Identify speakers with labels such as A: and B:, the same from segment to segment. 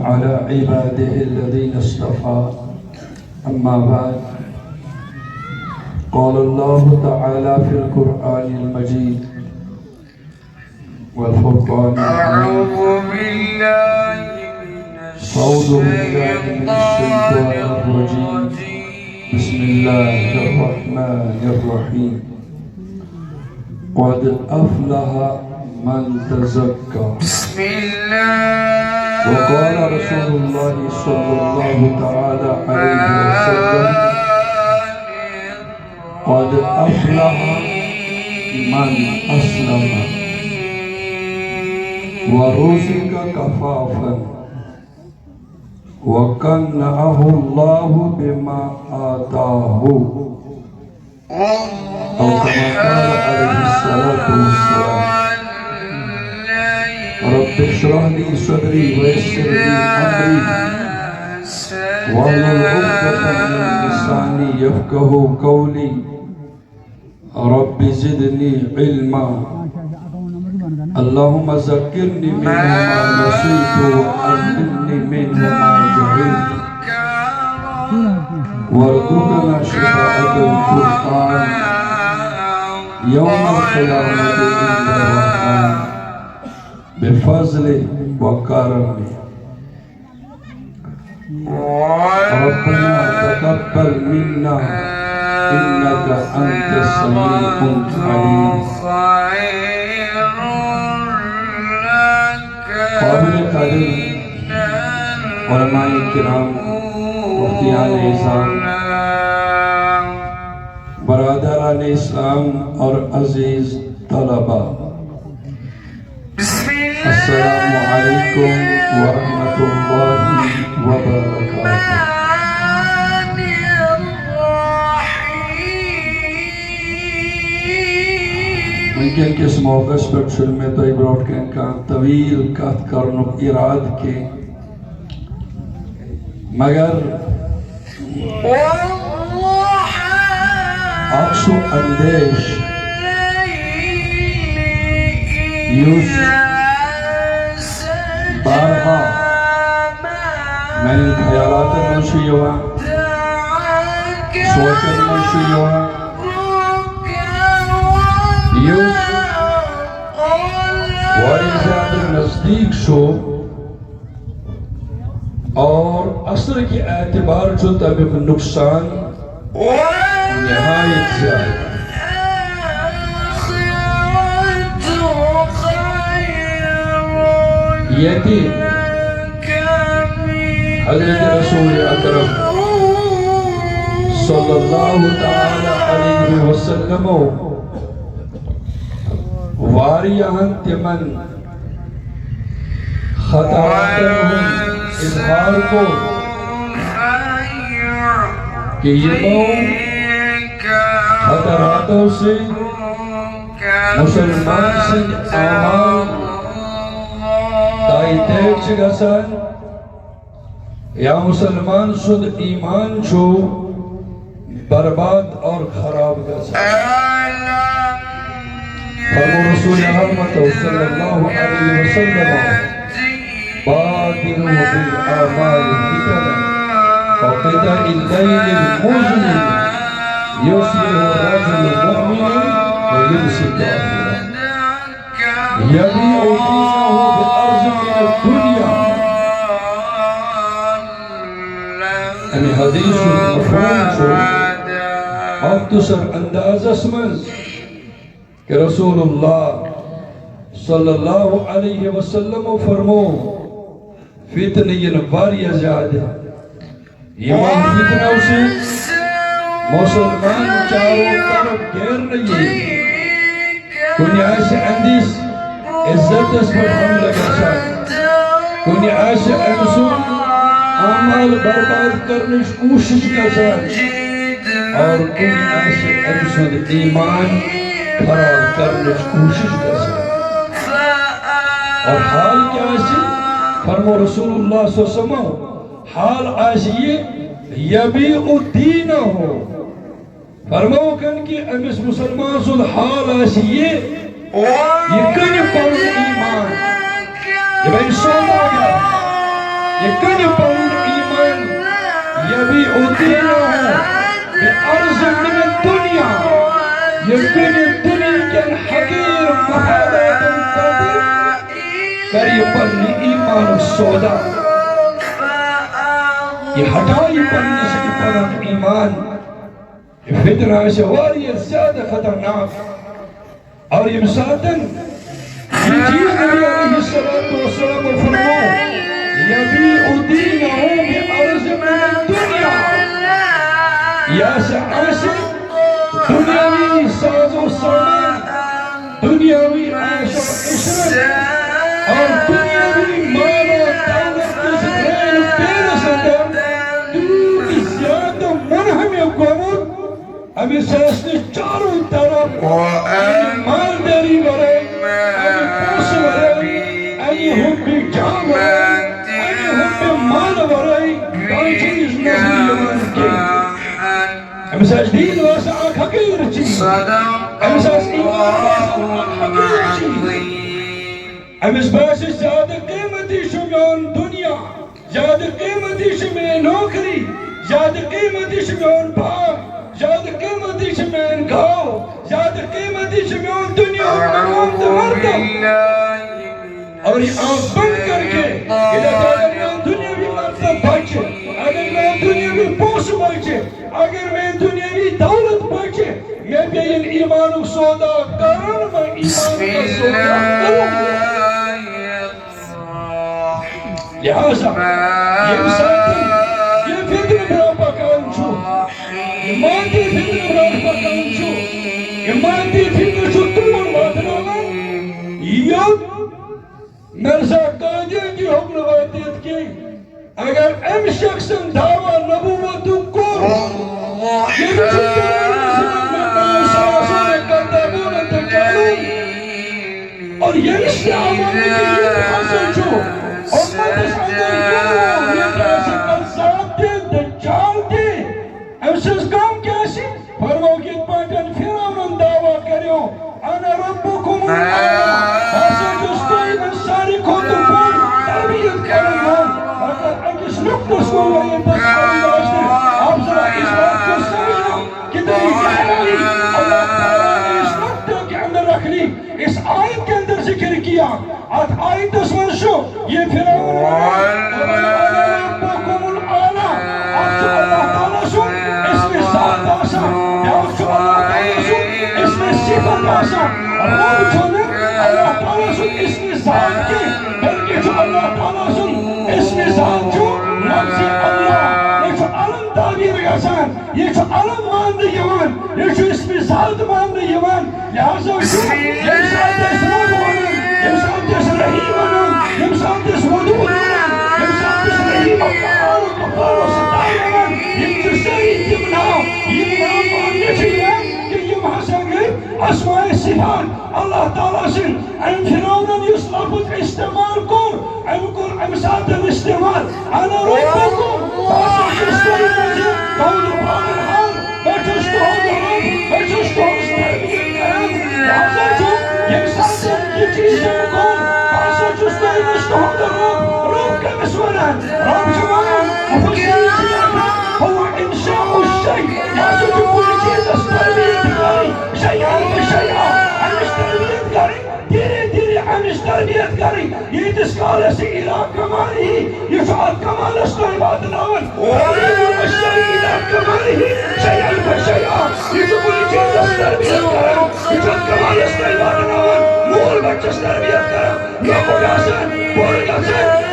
A: على عباده الذين اصطفى أما بعد قال الله تعالى في القرآن المجيد والفرقان
B: أعوذ بالله من الشيطان الرجيم
A: بسم الله الرحمن الرحيم قد أفلح من تزكى
B: بسم الله
A: وقال رسول الله صلى الله تعالى عليه وسلم قد أفلح من أسلم ورزق كفافا وقنعه الله بما آتاه أو كما قال عليه الصلاة والسلام رب اشرح لي صدري ويسر لي أمري واحلل عقدة من لساني يفقهوا قولي رب زدني علما اللهم ذكرني منه ما نسيت وعلمني منه ما جهلت وارزقنا شفاعة القرآن يوم القيامة عند الرحمن بفضله وكرمه ربنا تقبل منا إنك أنت السميع العليم قابل قدر علماء کرام مفتیان اعظام برادران اسلام اور عزیز طلبہ السلام علیکم ورحمۃ اللہ وبرکاتہ ممکن کہ اس موقع پر میں تو بروٹ کا طویل کت کرنک اراد کے مگر اکسو اندیش یوس بارہا میں نے خیالات منشی ہوا سوچن منشی ہوا یوس واری زیادہ نزدیک شو اور اثر کی اعتبار جو طبق نقصان نہایت زیادہ یقین حضرت رسول اکرم صلی اللہ تعالی علیہ وسلم واریہن تمن خطراتن اظہار کو کہ یہ خطراتوں سے مسلمان سے آمان تائی دیکھ گسن یا مسلمان سد ایمان چھو برباد اور خراب گسن فرمو رسول احمد صلی اللہ علیہ وسلم بادروا بالآمال فتنة وقطع الليل المظلم يصبح الرجل مؤمنا ويمسي كافرا يبيع دينه بأرض من الدنيا یعنی حدیث مفہوم چھو مختصر انداز اسمز کہ رسول اللہ صلی اللہ علیہ وسلم فرمو فتنین واریہ زیادہ ایمان فتنہ سے مسلمان چاروں طرف گیر نہیں کنی ایسے اندیس عزت اس پر حملہ کرسا کنی ایسے امسو عمال برباد کرنے کوشش کرسا اور کنی ایسے امسو ایمان خراب کرنے کوشش کرسا اور حال کیا ایسی فرمو رسول اللہ صلی اللہ علیہ وسلم حال ایسی یبیع دینہ ہو فرمو کن کی امس مسلمان صلی حال ایسی یہ کنی پر ایمان یہ بھئی انسان آگیا يكن يبون إيمان يبيعونها بأرض من الدنيا يكن الدنيا كان حقير محالات قدير قريبا لإيمان السوداء يحتاج بالنسبة للإيمان فتنة شواري السادة خطرناك اور يمساتن يجيز نبي عليه الصلاة والسلام فرموه يبيع دينه بأرض من الدنيا يا سعاسي دنياوي ساز و سامان دنياوي عاش و عشرت اور دنیاوی مال و دولت کے ذکرین پیر سندر دور زیادہ منہم حکومت ہمیں سیسنے چاروں طرف مال داری برے ہمیں پوس برے ہمیں حب جان برے ہمیں حب مال برے کئی چیز نظری یمان کے ہمیں سیس دین واسا آنکھ حقیر چیز ہمیں سیس ایمان واسا آنکھ حقیر چیز امس باس زیادہ قیمتی شمیون دنیا زیادہ قیمتی شمیون نوکری زیادہ قیمتی شمیون بھاگ زیادہ قیمتی شمیون گاؤ زیادہ قیمتی شمیون دنیا مقام مردم اور یہ آنکھ بند کر کے اگر میں دنیاوی مرتب بچے اگر میں دنیاوی پوس بچے اگر میں دنیاوی دولت بچے میں بھی ان ایمان و سودا کرن میں ایمان کا سودا کروں لہذا یہ مساعدی یہ فتن برا پاکان چھو ایمان دی فتن برا پاکان چھو ایمان دی فتن چھو تمہر مادرانہ یہ مرزا قادر کی حکم روایتیت کی اگر ام شخص دعویٰ نبوت کو یہ اور یہ رشتہ آمانے کے لیے حاصل چھو امت اس اندر کرو یہ کیسے قذاب دے دجال دے امسز کام کیسی فرماؤ کہ پاکن فرعون دعویٰ کریو انا ربکم حاصل جستوئی من ساری کھوتن پر تربیت کرن ہوں اگر اکس نقطس کو یہ تصوری راشتے آپ ذرا اس بات کو سمجھنا کتنی گہرائی اللہ تعالیٰ نے اس نقطے کے اندر رکھ لی اس آیت کے اندر ذکر کیا آیت دسمن شو یہ فرعون ربکم العالی آپ جو اللہ تعالیٰ سن اس میں ذات آسا آپ جو اللہ تعالیٰ سن اس میں صفت آسا رب جو اللہ تعالیٰ سن اس میں ذات کے بلکہ جو اللہ تعالیٰ سن اس میں ذات جو لفظ اللہ یہ جو علم تعبیر گسان یہ جو علم ماند یوان یہ جو اس میں ذات ماند یوان لہذا جو یہ ذات اسلام ونن یہ ذات اس رحیم ونن یہ ذات اس ودود ونن یہ ذات اس رحیم وقار و کفار و ستار ونن یہ جسری تمناو یہ منام ماننے چاہیے کہ یہ محسن گئے اسماء صفات اللہ تعالیٰ سے ام فرعون یس لفظ استعمال کر ام ساتھ استعمال انا ربکم باسا جسری مجھے قول پاکن حال بچس تو ہو درم بچس تو ہو ستربیت کرم لہذا جو یہ ساتھ یہ چیزیں کن باسا جسری مجھے ہو درم رب کا مسورن رب جوان مفسرین سیاتا هو انشاء الشيء لازم تكون چیز استربیت کری شیعان بشیعان ہم استربیت کری دھیرے دھیرے ہم استربیت کری یہ تسکال سے الہ کمالی یفعل کمال استرباد ناون قریب الشیء الہ کمالی شیعان بشیعان یہ جو کوئی چیز استربیت کرم یفعل کمال استرباد ناون مول بچ استربیت کرم لوگو گاسن بول گاسن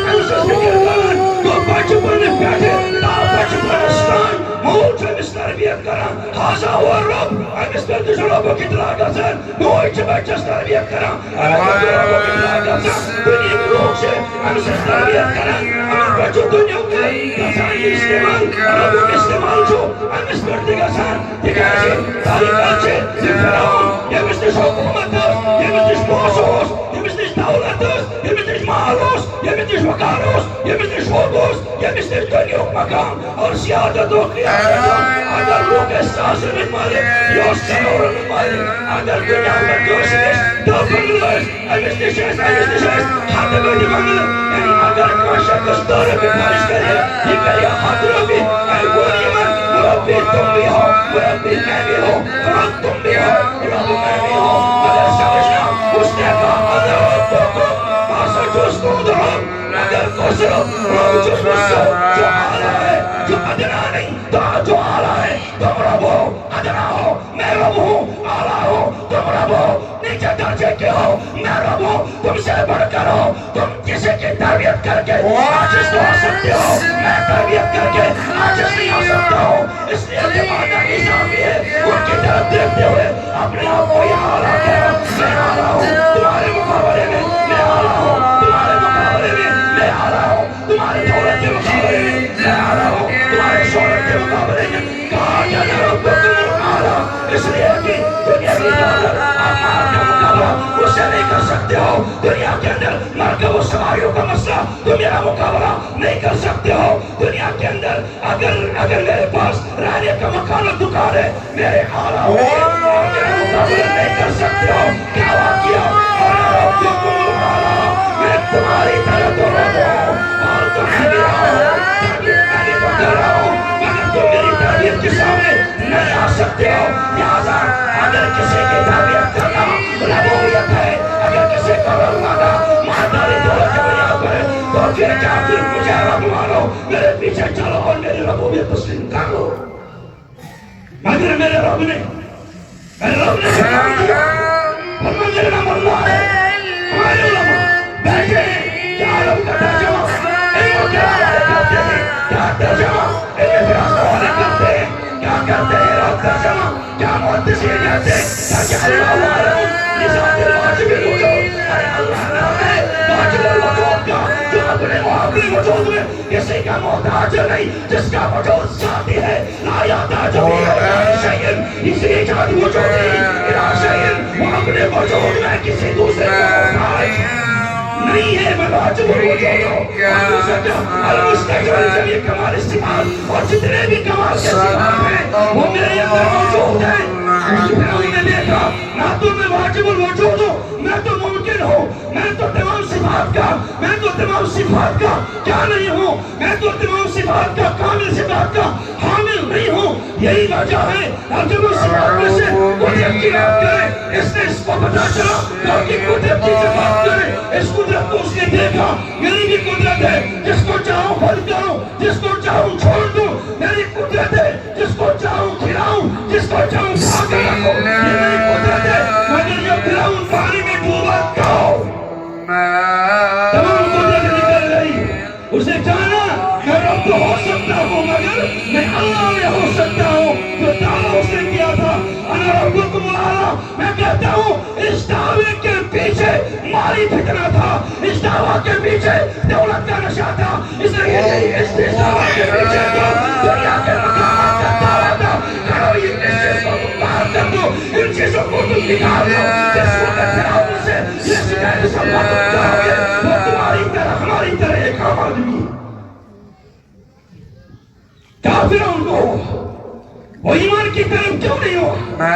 A: امسس فکر کرن تو بچ بن پیٹے تا بچ بنستان مول چھ استربیت کرم حاضا هو الرب امس پر دش رب کی اطلاع گاسن نوئی چھ بچ استربیت کرم امس پر رب کی اطلاع گاسن دنیا روح سے امس استربیت کرم امس بچ دنیا کے گاسن استعمال رب استعمال چھو امس پر گاسن دیکھے تاریخ چھ فرعون یہ مستش حکومت یہ مستش بوسوس یہ مستش دولتس یہ مستش مالوس یہ مستش وقاروس یہ مستش حقوس یہ مستش دنیا مقام اور سیادت و قیادت اگر روح احساسن مالک یوس کنورن مالک اگر دنیا میں دوسرش دو پرلس امستش حد بدی مانگل یعنی اگر کاشا کشتار میں بارش کرے یہ کرے حاضروں بھی اے بولی من مربی تم بھی ہو مربی میں بھی ہو رب تم بھی ہو رب میں بھی ہو اگر سمجھنا اس نے کہا اگر تو پاسا جوستوں درہم اگر کوسرو رب جو مصر جو آلہ ہے جو ادنا نہیں جو آلہ ہے تم رب ہو ادنا ہو میں رب ہوں آلہ ہو تم رب ہو نیچے درجے کے ہو میں رب ہوں تم سے بڑھ کر ہو تم کسی کی تربیت کر کے آجز تو آ سکتے ہو میں تربیت کر کے آجز نہیں آ سکتا ہوں اس لیے کہ مادہ نظامی ہے ان کی طرف دیکھتے ہوئے اپنے آپ کو یہ آلہ کہہ میں آلہ ہوں تمہارے مقابلے میں میں آلہ ہوں تمہارے مقابلے میں میں آلہ ہوں تمہارے دولت کے مقابلے میں میں آلہ ہوں تمہارے شہرت کے مقابلے میں کہا جانا ربکم آلہ اس لیے کہ دنیا کی دولت آمار کا مقابلہ اسے نہیں کر سکتے ہو دنیا کے اندر مرکب و سواریوں کا مسئلہ تم میرا مقابلہ نہیں کر سکتے ہو دنیا کے اندر اگر میرے پاس رہنے کا مکان و دکان ہے میرے آلہ ہو میرا مقابلہ نہیں کر سکتے ہو کیا واقعہ آلہ ربکم آلہ میں تمہاری طرح تو رب ہوں اور تمہیں بھی رہا ہوں تربیت میں نہیں بکر رہا ہوں مگر تم میری تربیت کے سامنے نہیں آ سکتے ہو لہذا اگر کسی کی تربیت کرنا ربوبیت ہے اگر کسی کا رب مانا ماداری دولت کے بنیاد پر ہے تو پھر کیا پھر مجھے رب مانو میرے پیچھے چلو اور میری ربوبیت تسلیم کر لو مگر میرے رب نے سکھا دیا فرما میرے نام اللہ ہے ہمارے علماء بیٹھے ہیں کیا عالم کا ترجمہ علم کے حوالے کرتے ہیں کیا ترجمہ علم فراست حوالے کرتے ہیں کیا کرتے ہیں رات ترجمہ کیا محدثین کہتے ہیں تاکہ اللہ عالم نظام الواجب الوجود ارے اللہ نام ہے واجب الوجود کا جو اپنے محابی وجود میں کسی کا محتاج نہیں جس کا وجود ذاتی ہے لا یحتاج الی شیء اس ایجاد وجودی الی شیء وہ اپنے وجود میں کسی دوسرے کو محتاج نہیں ہے میں واجب الوجود المستقبل جميع کمال استعمال اور جتنے بھی کمال کے صفات ہیں وہ میرے اندر موجود ہیں پھر ہم نے دیکھا نہ تو میں واجب الوجود ہوں میں تو ممکن ہوں میں تو تمام صفات کا میں تو تمام صفات کا کیا نہیں ہوں میں تو تمام صفات کا کامل صفات کا حامل نہیں ہوں یہی وجہ ہے اور جب اس صفات میں سے قدرت کی بات کرے اس نے اس کو پتا چلا کہ قدرت کی بات کرے اس قدرت کو اس نے دیکھا میری بھی قدرت ہے جس کو چاہوں پھل کروں جس کو چاہوں چھوڑ دوں میری قدرت ہے جس کو چاہوں کھلاؤں جس کو چاہوں کھا کر رکھوں یہ میری قدرت ہے مگر یہ کھلاؤں پانی میں ڈوبا کھاؤ تمام قدرت نکل گئی اسے جانا میں رب تو ہو سکتا ہوں مگر میں اللہ میں ہو سکتا ہوں جو دعویٰ اس نے کیا تھا انا ربکم الاعلی میں کہتا ہوں اس دعوے کے پیچھے مالی فتنہ تھا اس دعویٰ کے پیچھے دولت کا نشہ تھا اس دعویٰ کے پیچھے تو دنیا کے مقامات کا دعویٰ تھا کرو یہ اس چیز کو تم باہر کر دو ان چیزوں کو تم نکال دو جس وقت پھر آپ ان سے یہ شکایت سمجھا تم جاؤ گے وہ تمہاری طرح ہماری طرح ایک عام آدمی کافروں کو وہ ایمان کی طرف کیوں نہیں ہوا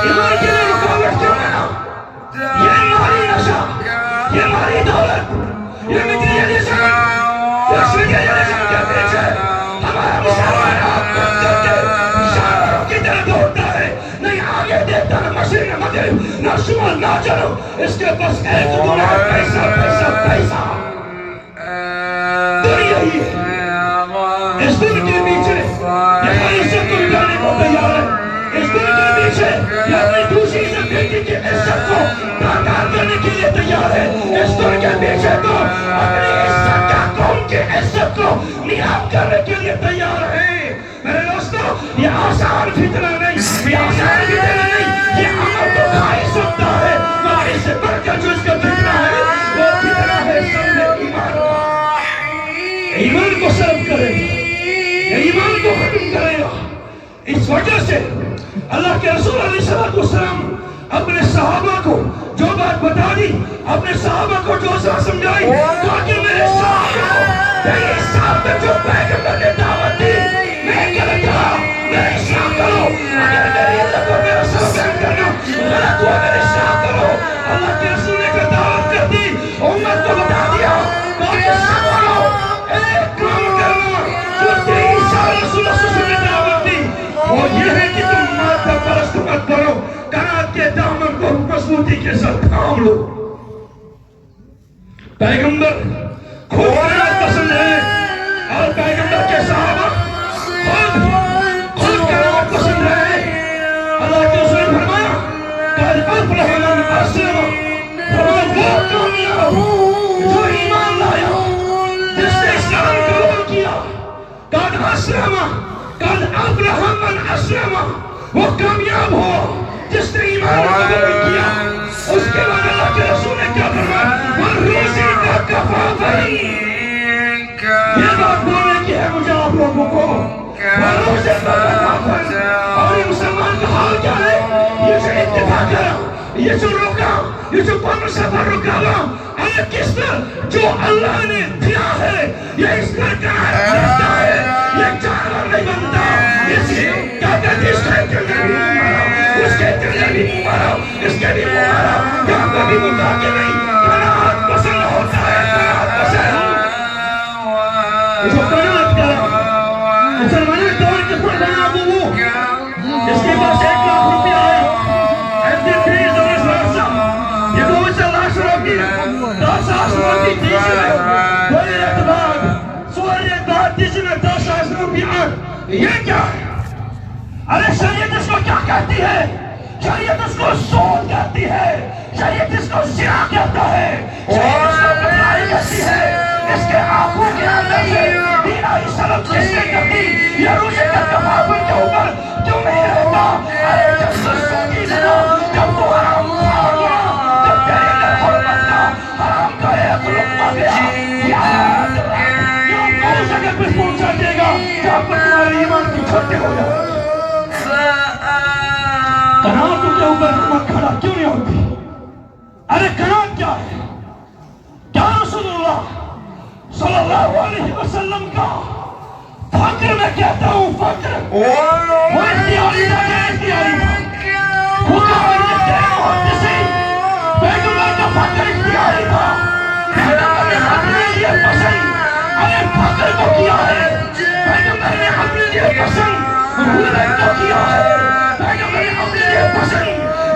A: ایمان کے لئے رکاوٹ کیوں بنا یہ ہماری نشہ یہ ہماری دولت یہ مٹیریلزم مٹیریلزم کے پیچھے ہمارا مسلمان آپ کر کے شاعروں کی طرف دوڑتا ہے نہیں آگے دیکھتا نہ مشرق نہ مغرب نہ شمال نہ جنوب اس کے پاس ایک دنیا پیسہ پیسہ پیسہ دنیا ہی ہے اس دن کے پیچھے یہ عزت کو اٹھانے کو تیار ہے اس دن کے پیچھے یہ اپنی دوسری زندگی کی عزت کو برقرار کرنے کے لیے تیار ہے اس دن کے پیچھے تو اپنی عزت کا قوم کی عزت کو نیام کرنے کے لیے تیار ہے میرے دوستو یہ آسان فتنہ نہیں یہ آسان فتنہ نہیں یہ عمل تو کھا ہی سکتا ہے مگر اس سے بڑھ کر جو اس کا فتنہ ہے وہ فتنہ ہے سب ایمان کو سلب کرے ایمان کو ختم کرے گا اس وجہ سے اللہ کے رسول علیہ السلام اپنے صحابہ کو جو بات بتا دی اپنے صحابہ کو جو سمجھائی تاکہ میرے صحابہ میرے صحابہ جو پیغمبر نے دعوت دی میں غلط رہا میرے اسلام کرو اگر میری اللہ کو میرا سلام کرنا غلط ہوا میرے اسلام کرو اللہ کے رسول نے دعوت کر دی امت کو بتا دیا باقی سب تھام لو. پیغمبر خود قناعت پسند ہے اور پیغمبر کے صحابہ خود قناعت پسند ہے. اللہ کے رسول نے فرمایا قد افلح من اسلم، فرمایا وہ کامیاب جو ایمان لایا، جس نے اسلام قبول کیا. قد اسلم، قد افلح من اسلم، وہ کامیاب ہو جس نے ایمان قبول کیا. اس کے بعد اللہ کے رسول نے کیا فرمایا؟ وَالرُّزِقَ كَفَافَهِ. یہ بات بولنے کی ہے مجھے آپ لوگوں کو. وَالرُّزِقَ كَفَافَهِ. اور یہ مسلمان کا حال کیا ہے؟ یہ جو اتفاق کرا، یہ جو رکا، یہ جو پن سفر رکا ہوا، اللہ کس طرح جو اللہ نے دیا ہے یہ اس طرح قناعت کرتا ہے. یہ جانور نہیں بنتا. اس کا کہتے اس کا اتنے بھی مارا، اس کے اتنے بھی مارا، اس کے بھی مارا، یہاں پر بھی مکا کے نہیں. قناعت پسند ہوتا ہے، قناعت پسند. اس کو قناعت کرا. مسلمان دور کے پر بنا وہ جس کے پاس 1 لاکھ روپیہ ہے، یہ دو سے لاکھ روپی 10,000 روپی دیجئے کوئی اعتبار سوری دار دیجئے 10,000 روپیہ. یہ کیا ہے؟ ارے شریعت اس کو کیا کہتی ہے؟ شریعت اس کو سود کہتی ہے، شریعت اس کو زنا کہتا ہے، شریعت اس کو بدلائی کہتی ہے. اس کے آنکھوں کے اندر سے دینائی سلب جس نے کرتی یہ روزے کا کفافن کے اوپر کیوں نہیں رہتا؟ ارے جب سے سودی زنا، جب تو حرام کھا گیا، جب تیرے اندر حرمت کا حرام کا ایک لقمہ گیا، یہ کون جگہ پہ پہنچا دے گا جہاں پر تمہارے ایمان کی چھوٹے ہو جائے. قناعتوں کے اوپر حکومت کھڑا کیوں نہیں ہوتی؟ ارے قناعت کیا ہے؟ کیا رسول اللہ صلی اللہ علیہ وسلم کا فقر میں کہتا ہوں فقر وہ اختیاری تھا کہ اختیاری تھا؟ حکام محدثی پیغمبر کا فقر اختیاری تھا. پیغمبر نے اپنے لیے پسند ارے فقر کو کیا ہے. پیغمبر نے اپنے لیے پسند غربت کو کیا ہے. پیغمبر نے اپنے لیے پسند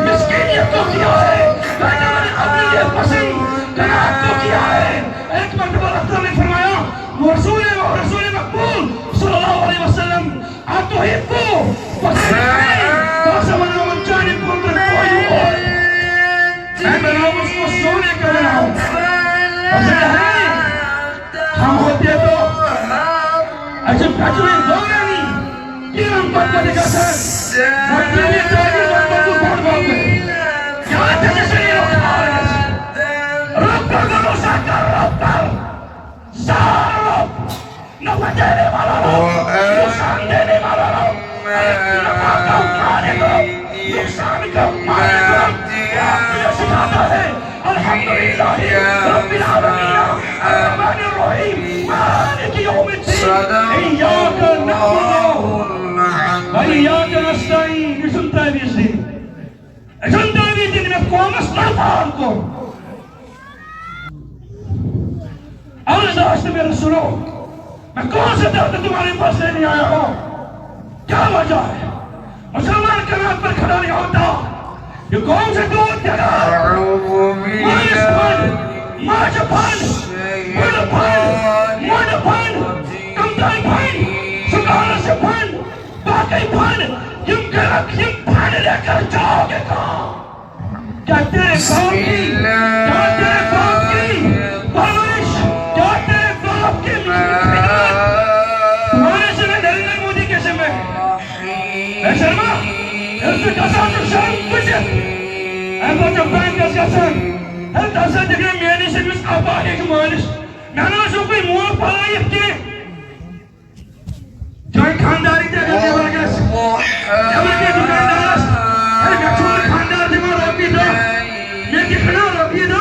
A: مسکینیت کو کیا ہے. پیغمبر نے اپنے لیے پسند قناعت کو کیا ہے. ایک مرتبہ اللہ نے فرمایا رسول مقبول صلی اللہ علیہ وسلم اتحبوا فسمعوا من جانبكم بالقول. میں بناؤں اس کو سونے کا بناؤں پسند ہے. ہم ہوتے تو اچھا بچویں دوگانی یہ ہم پر کا دیکھا سر مرکی میں جائے گا پر تو بھوڑ بھوڑ گئے کیا تجھے سے یہ روک آ رہے ہیں. روک کر دو ساکر روک کر سار روک نفع دینے والا روک نقصان دینے والا روک نفع کا مانے روک نقصان کا مانے روک. آپ یہ سکھاتا ہے الحمدللہ رب العالمین الرحمن الرحیم مالک یوم الدین ایاک نعبد و ایاک نستعین. یہ سنتا ہے بھی اس دن میں قوم اسلام کو اور داشت میرے سنو میں کون سے درد تمہارے پاس لینے آیا ہوں. کیا وجہ ہے مسلمان قناعت پر کھڑا نہیں ہوتا؟ یہ کون سے دودھ جگہ مائش پھن ماج پھن مڈ پھن کمتائی پھن سکارہ سے پھن باقی پھن یم پھن لے کر جاؤ گے کہاں؟ کیا تیرے باپ کی پرورش، کیا تیرے باپ کی خدمت تمہارے سے میں نریندر مودی کے سے میں شرما ارتکاسات شرم کچھ einfach der Feind das Jahren. Hält das seit der Männliche bis aber ich gemeinst. Nana so viel more Palai ke. Join Khandari der Gagas. Jamal ke Dukandas. Hey Gachur Khandar de Mar Rabbi da. Ye ke khana Rabbi da.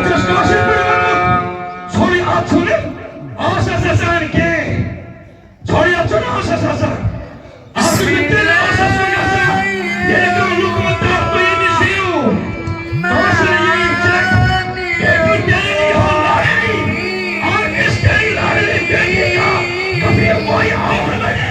A: Otuz kaşık bir var. Soru atını asa sesanke. Soru atını asa sesan. Asa bittele asa suyasa. Yeka lukmata kıyımızıyor. Asa yiyecek. Yeki deli Allahi. Arkis deli lahiri bekiya. Kabir koy ağrımene.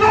A: 2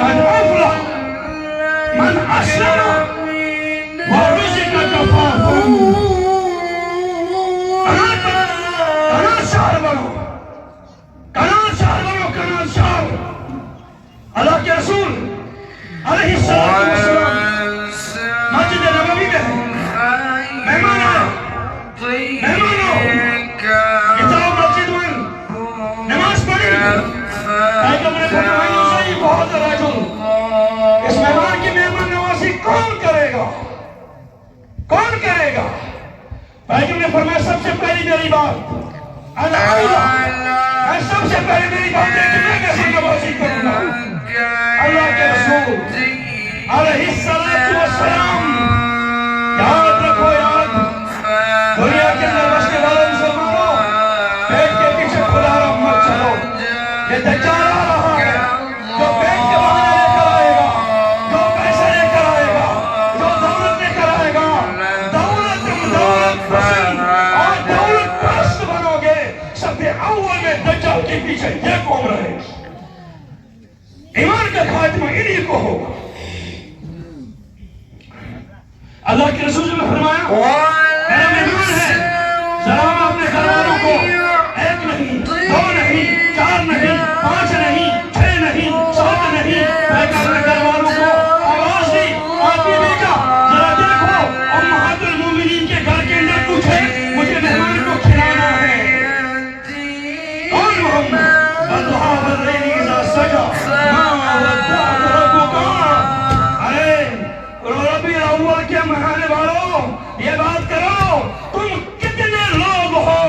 A: قد أفلح من أسلم ورزق كفافا. قناة شهر بنو، قناة شهر بنو، قناة شهر. اللہ کے رسول علیہ السلام مسجد نبوی میں ہے. مہمان آئے، کتاب مسجد میں نماز پڑھی. پیغمبر فرمایا صحیح بہت رجل. اس مہمان کی مہمان نوازی کون کرے گا؟ کون کرے گا؟ پیغمبر نے فرمایا سب سے پہلی میری بات میں سب سے پہلے میری بات ہے کہ میں کیسے نوازی کروں گا. اللہ کے رسول علیہ السلام یاد رکھو، یاد دنیا کے اندر بسنے والے مسلمانوں پیٹ کے پیچھے کھلا رہا مت چلو. یہ دجال آ رہا ہے جو پیٹ کے بہانے لے کر آئے گا، جو پیسے لے کر آئے گا، جو دولت لے کر آئے گا. دولت پسند اور دولت پرست بنو گے. سب اول میں دجال کے پیچھے یہ قوم رہے. ایمان کا خاتمہ انہی کو ہوگا. اللہ کے رسول نے فرمایا میرا مہمان ہے، سلام اپنے گھر والوں کو 1 نہیں 2 نہیں 4 نہیں 5 نہیں 6 نہیں 7 نہیں. میں اپنے گھر والوں کو آواز دی، آدمی بھیجا ذرا دیکھو امہات المومنین کے گھر کے اندر پوچھے مجھے مہمان کو کھلانا ہے. کون محمد؟ والضحیٰ واللیل اذا سجا کے مہانے والوں یہ بات کرو، تم کتنے لوگ ہو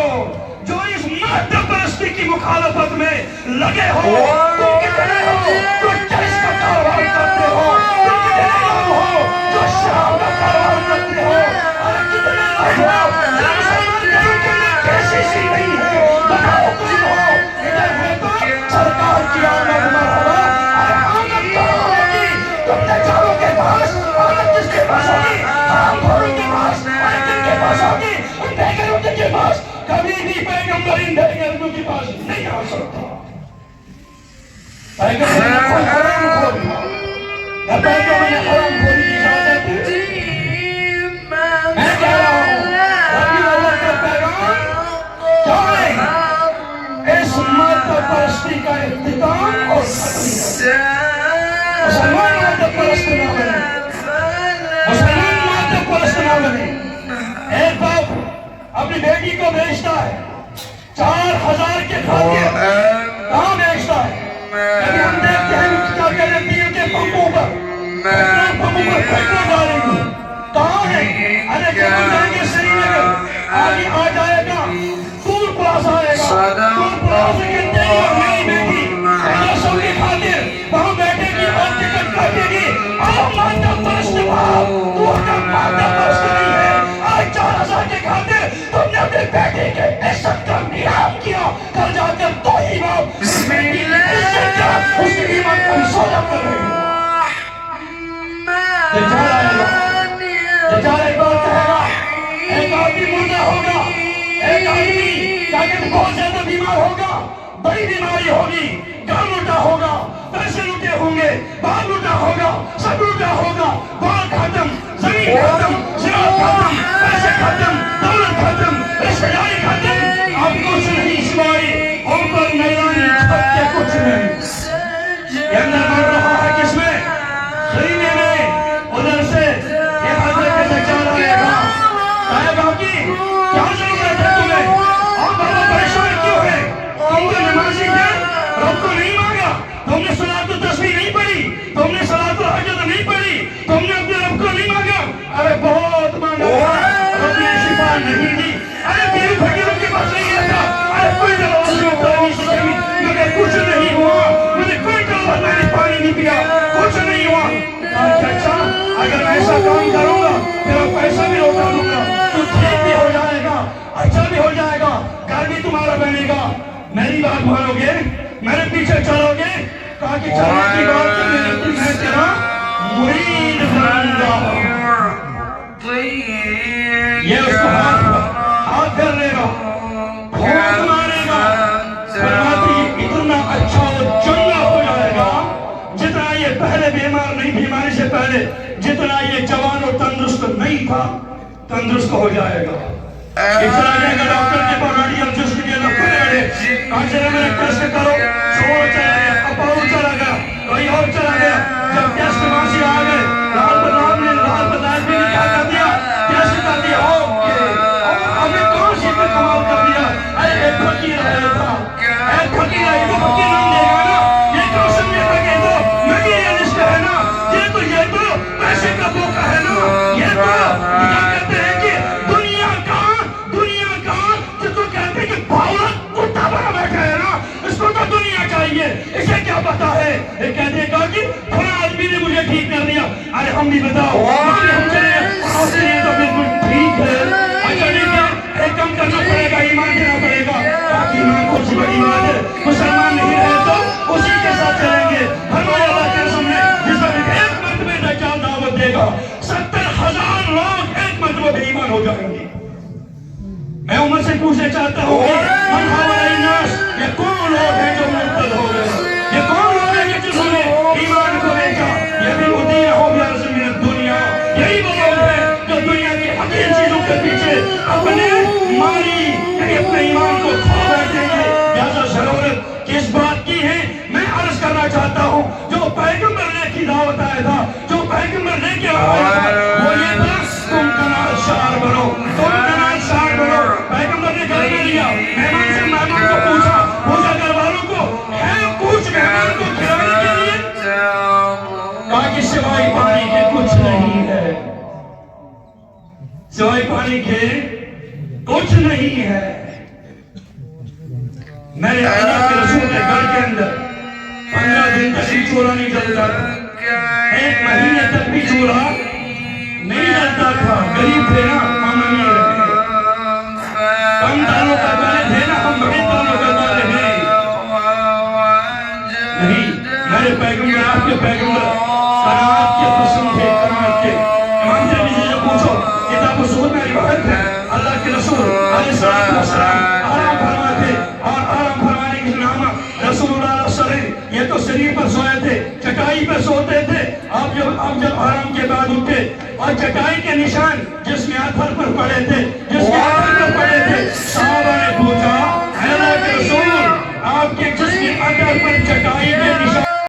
A: جو اس مادہ پرستی کی مخالفت میں لگے ہو؟ تم کتنے ہو جو چرس کا کاروبار کرتے ہو؟ تم کتنے لوگ ہو جو شراب کا کاروبار کرتے ہو؟ اور کتنے لوگ ہو جو مسلمان گھروں کے اندر کیسی نہیں ہے؟ بتاؤ کون ہو؟ ادھر ہے تو سرکار کی آمد مرحبا. ارے آمد کرو ہوگی تم نے چاروں کے پاس. آمد جس کے پاس ہوگی حرام خوروں کے پاس، اور جن کے پاس ہوگی ان بےغیروں کے پاس. کبھی بھی پیغمبر ان بےغیروں کے پاس نہیں آ سکتا. پیغمبر نے کوئی حرام خور تھا یا پیغمبر نے حرام خوری کی اجازت دی؟ میں کہہ رہا ہوں ربیع الاول کا پیغام کیا ہے؟ اس مادہ پرستی کا اختتام اور ختم. مسلمان مادہ پرست نہ بنے، مسلمان مادہ پرست نہ بنے. ایک باپ اپنی بیٹی کو بیچتا ہے 4000 کے خاطر. کہاں بیچتا ہے؟ کبھی ہم دیکھتے ہیں کیا کہتے ہیں تیل کے پمپوں پر، پمپوں پر پیٹرول ڈالیں گے. کہاں ہے؟ ارے جب ہم جائیں گے سری نگر آگے آ جائے گا ٹول پلازا آئے گا. ٹول پلازا کے تیل اور میری بیٹی 1500 کی خاطر وہاں بیٹھے گی اور ٹکٹ کاٹے گی. آؤ مادہ پرست باپ، تو اگر مادہ پرست نہیں ہے آج 4000 کے خاطر تم نے اپنے بیٹے کے عزت کا نیام کیا. کل جا کر تو ہی باپ اس بیٹی کی عزت کا اس کے ایمان کا بھی سودا کر رہے ہیں. دجال آئے گا، دجال ایک بار کہے گا ایک آدمی مردہ ہوگا، ایک آدمی تاکہ بہت زیادہ بیمار ہوگا، بڑی بیماری ہوگی، گھر لوٹا ہوگا، پیسے لوٹے ہوں گے، بال لوٹا ہوگا، سب لوٹا ہوگا. بال ختم، زمین ختم، زراعت ختم، پیسے ختم، دولت
C: تم نے صلاۃ التسبیح نہیں پڑھی، تم نے صلاۃ الحجت نہیں پڑھی، تم نے اپنے رب کو نہیں مانگا. ارے بہت مانگا رب نے شفا نہیں دی. ارے پیر فقیروں کے پاس نہیں گیا تھا. ارے کوئی دوا نہیں سکی مگر کچھ نہیں ہوا. مجھے کوئی دوا میں نے پانی نہیں پیا، کچھ نہیں ہوا. اچھا اگر میں ایسا کام کروں گا تیرا پیسہ بھی لوٹا دوں گا، تو ٹھیک بھی ہو جائے گا، اچھا بھی ہو جائے گا، گھر بھی تمہارا بنے گا. میری بات مانو گے، میرے پیچھے چلو گے؟ کہا کہ چلنے کی بات کی میں تیرا مرید بنوں گا. یہ اس کو ہاتھ کر لے گا، خون مارے گا. فرماتے یہ اتنا اچھا اور چنگا ہو جائے گا جتنا یہ پہلے بیمار نہیں، بیماری سے پہلے جتنا یہ جوان اور تندرست نہیں تھا تندرست ہو جائے گا. چلا جائے گا ڈاکٹر کے پاس، گاڑی ہم جس کے لیے کہاں چلے میرے ٹیسٹ کرو، شور چلا گیا، اپاؤ چلا گیا، کوئی اور چلا گیا. جب ٹیسٹ وہاں سے آ گئے، لال بدائش بھی کیا کر دیا، ٹیسٹ کر دیا. ہم نے کون سی پر کمال کر دیا. ارے ایک فقیر آیا تھا، ایک فقیر آئی تو فقیر نام دے گا نا. یہ کیوں سمجھے تھا کہ تو مٹیریلسٹ ہے نا، یہ تو پیسے کا بوکا ہے نا. یہ تو کیا کہتے ہیں کہ دنیا کا جس کو کہتے ہیں کہ بھاولت کتا بنا بیٹھا ہے نا، اس کو تو دنیا چاہیے. اسے کیا پتا ہے؟ یہ کہتے ہیں کہ فلاں آدمی نے مجھے ٹھیک کر دیا. ارے ہم بھی بتاؤ، ہم چلے آپ کے لیے تو بالکل ٹھیک ہے. اچھا ٹھیک ہے، ایک کام کرنا پڑے گا، ایمان دینا پڑے گا. تاکہ ایمان کو سی بڑی بات ہے، مسلمان نہیں رہے تو اسی کے ساتھ چلیں گے. فرمایا اللہ کے رسول نے جس وقت ایک مرتبہ دجال دعوت دے گا 70,000 لوگ ایک مرتبہ بے ایمان ہو جائیں گے. میں عمر سے پوچھنا چاہتا ہوں کہ من حوالہ الناس، یہ کون لوگ ہیں جو مرتد ہو گئے؟ یہ کون لوگ ہیں کہ جنہوں نے ایمان کو بیچا؟ یہ بھی ادینہ ہو گیا من الدنیا. یہی وہ لوگ ہیں جو دنیا کی حقیر چیزوں کے پیچھے اپنے مالی یعنی اپنے ایمان کو کھو بیٹھیں گے. لہذا ضرورت کس بات کی ہے؟ میں عرض کرنا چاہتا ہوں جو پیغمبر نے کی دعوت آیا تھا، جو پیغمبر نے کے آیا تھا، وہ یہ تھا تم کنال شار بنو، تم کنال شار بنو. پیغمبر نے گھر میں لیا، مہمان سے مہمان کو پوچھا گھر والوں کو ہے کچھ مہمان کو کھلانے کے لیے؟ کہا کہ سوائے پانی کے کچھ نہیں ہے، سوائے پانی کے کچھ نہیں ہے. میرے اللہ کے رسول کے گھر کے اندر 15 دن تک بھی چولہا نہیں جلتا تھا، 1 مہینے تک بھی چولہا نہیں جلتا تھا. غریب تھے نا، ہم نہیں رہے، کم دانوں کا دانے تھے نا، ہم بڑے دانوں کا دانے ہیں نہیں. میرے پیغمبر، آپ کے پیغمبر قناعت کے قسم تھے، قناعت کے. امام ترمذی سے پوچھو، کتاب الزہد میں روایت ہے اللہ کے رسول علیہ السلام آرام فرماتے اور آرام فرمانے کی نامہ رسول اللہ صلی اللہ علیہ وسلم یہ تو سریر پر سوئے تھے، چٹائی پر سوتے تھے. آپ جب آرام کے بعد اٹھے اور چٹائی کے نشان جس میں آتھر پر پڑے تھے، جس کے آتھر پر پڑے